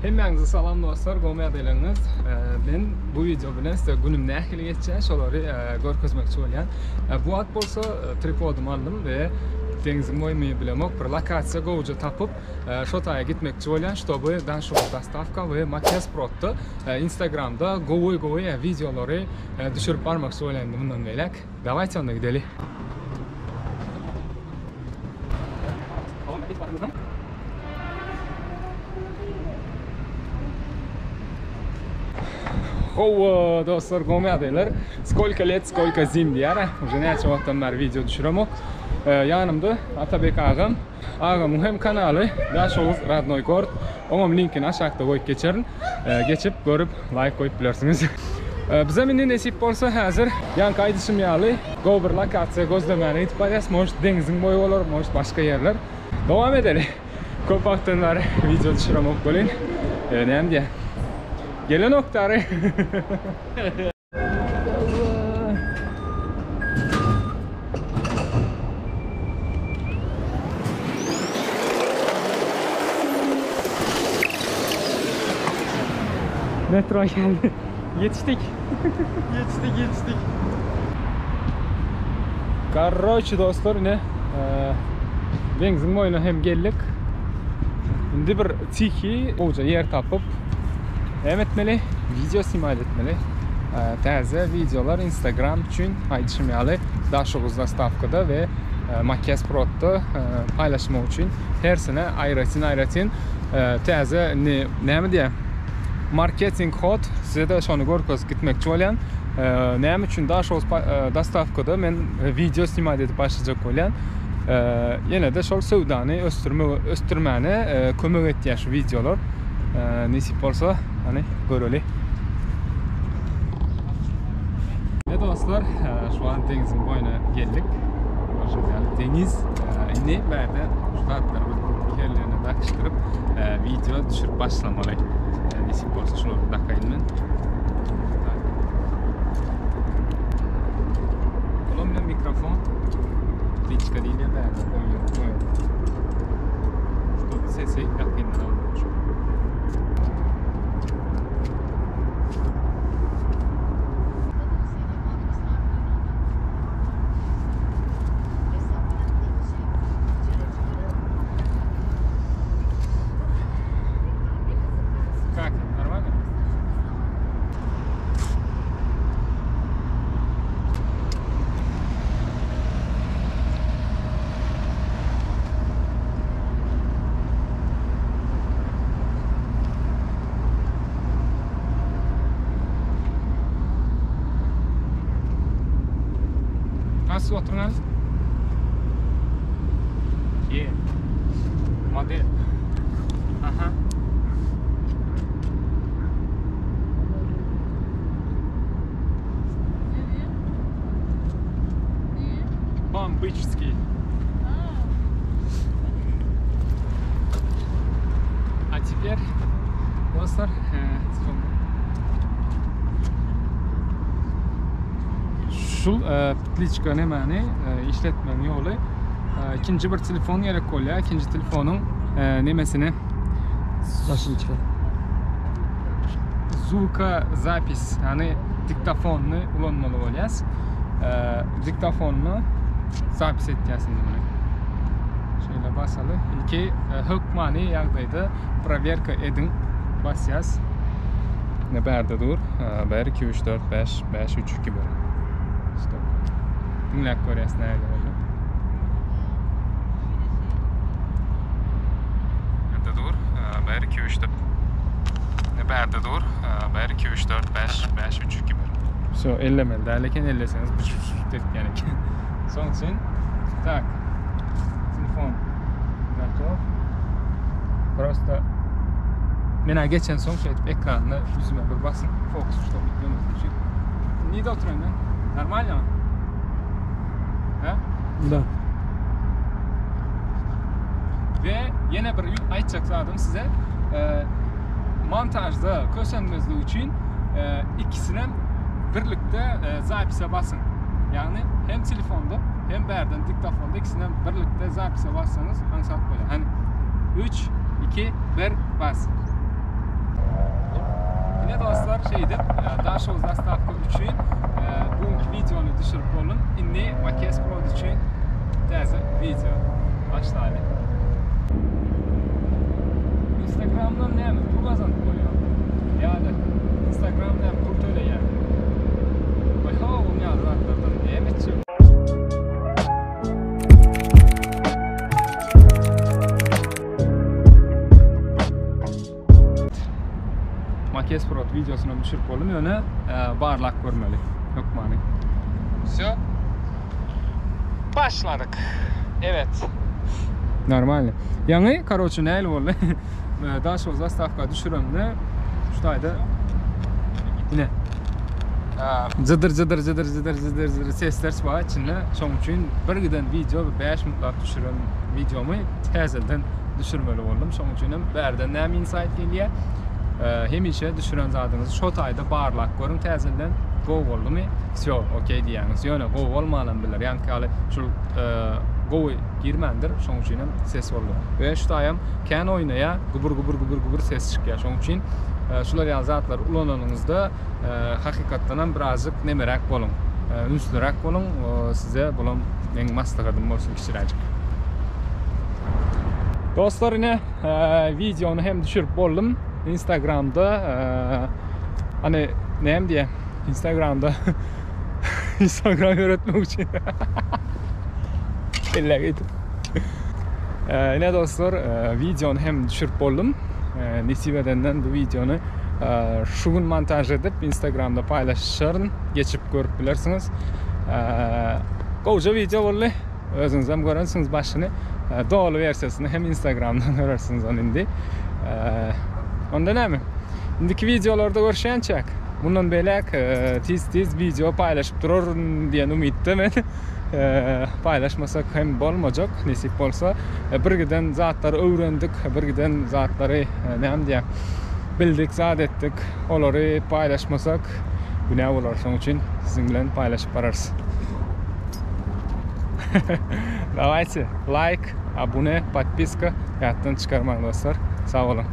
Hemmenize salam dostlar, go'mayadaylarınız. Ben bu video bilen size günüm ne ahili geçeceğim, şoları görkezmekçi olyan. Bu at bolsa tripodumu aldım ve dengizin boyumu bilemok, bir lokatsiya go'uca tapıp şotaya gitmekçi olyan, ştobu danşoğlu dastavka ve Makyas Prot'ta Instagram'da go'y videoları düşürüp barmakçı olyandı bundan beylek. Davayte onda gidelim. О, достар, go'mayadaylar. Сколько лет, сколько зим diyar. Уже necha vaqtdan beri video düşüremok. Yanımda Atabek ağam. Ağamın hem kanalı Daşoğuz Radnoy Kort. Onun linkini aşağıda koyup geçerin. Geçip görüp like koyup bilirsiniz. Bize meni nasip olsa hazır yan kaydışım yağlı. Go bir lokatsiya gözlemeni itip barayız. Может dengizin boyu olur, может başka yerler. Devam edelim. Ko'p vaqtdan beri video düşüremok bo'lin. Neyim diye. Gelin oktarı. Metro geldi. Yetiştik. Yetiştik. Короче dostlar yine dengizin boyuna hem geldik. Şimdi bir tiki oca yer tapıp hem etmeli, video simal etmeli. Taze videolar Instagram için paylaşılmalı. Daşoğuz dastavkada ve Makyas Prot'ta paylaşma için her sene ayratin taze ne mi diye marketing hot size de şunu görkez gitmekçi olan ne için Daşoğuz dastavkada ben video simal edip başlayacak olan yine de şol sevdanı östürmeni kömür ettiği şu videolar nasip olsa hani görelim. Ne dostlar, şu an denizin boyuna geldik. Deniz yine böyle şartları yerlerine bakıştırıp video düşürüp başlamalı. Nasip olsa şunu bakayım ben. Kolumda mikrofon, liçka değil ya da koyuyorum. Şu sesi yakından almış. Nasıl oturunuz? İyi. Model. Aha. Бомбический. А теперь, dostlar, şu pliçka nemani işletmenin yolu ikinci bir telefon gerek oluyor. İkinci telefonun nemesini Başını çıkar. Звука запись, yani diktafonunu kullanmalı olacağız. Diktafonunu zapis edeceğiz bunu. Şöyle basalı. İlki hükmani yağdaydı. Проверка edin. Basacağız. Ne berde dur? 1, 2, 3, 4, 5, 5, 3, 2, 1. Stop. Dinlek koyasın öyle oldu. Nerede dur? 1, 2, 3, 4. Ne berde dur? 1, 2, 3, 4, 5, 5, 3, 2, 1. So, ellemeli. Derleken elleseniz dedik yani. Son için. Tak. Telefon. Готов. Просто Mena geçen son şey ekranına yüzüme bir basın. Fokus işte videomuz için. Niye de oturuyorsun lan? Normal ya. Ha? Da. Ve yine bir aytacakladım size. Montajda köşenmezliği için ikisini birlikte zapise basın. Yani hem telefonda hem berden diktafonda ikisini birlikte zapise bassanız ansat böyle. Hani 3 2, 1, bas. Yine dostlar şeydim, Dashoz dastavka üçün bu videonu düşürüp olun. Inni Makes Pro üçün tezı video. Başlayalım. Instagram'dan ne mi? Pul kazandık oluyor. Yani Instagram'dan pul öyle yani. Bayağı onu yazarlardan ne mi? Makes Pro videosunu düşürüp olun yöne barlak görmeli. Yok mani. Все. Başladık. Evet. Normal. Yani короче ne oldu? Daha sonra zastavka düşürümde şuradaydı. Yine zıdır sesler var içinde. Şoň üçin bir giden video 5 minutluk düşürüm videomu tezelden düşürmeli oldum. Şoň üçin berden näme insight gelýär. Hemişe düşüren zadınızı şu tayda barlak görün tezelden go oldu mu? Все, okey diýäňiz. Ýöne go bolmadan biler. Yani kale şu go girmendir. Şoň üçin ses oldu. Ve şu taýam kan oýnaýa gubur ses çykýar. Şoň üçin şular ýazatlar ulananyňyzda hakykatdan hem birazcık nemerak bolun. Ünsürak bolun. Size bulan meň maslahatym bolsun kiçiräjik. Dostlar yine videonu hem düşürüp boldum. Instagram'da hani neyim diye Instagram'da Instagram öğretmek için ne dostlar videonu hem düşürüp boldum. Nesip edenden bu videonu şu gün montaj edip Instagram'da paylaşırım. Geçip görüp bilirsiniz. Koca video oldu. Özünüz hem görürsünüz başını. Doğru versiyasını hem Instagram'dan görürsünüz onu indi. Onda ne mi? İndiki videolarda görüşençek. Bundan belek tiz video paylaşıp durur diyen umiddim. Paylaşmasak hem bolmajak nesip bolsa. Bir giden zatları öğrendik, bir giden zatları näme diye bildik, zat ettik. Olary paylaşmasak günah bolar. Şoň üçin siziň bilen paylaşıp bararız. Давайте like, abone, подписка, ýatdan çykarmaň dostlar. Sağ olun.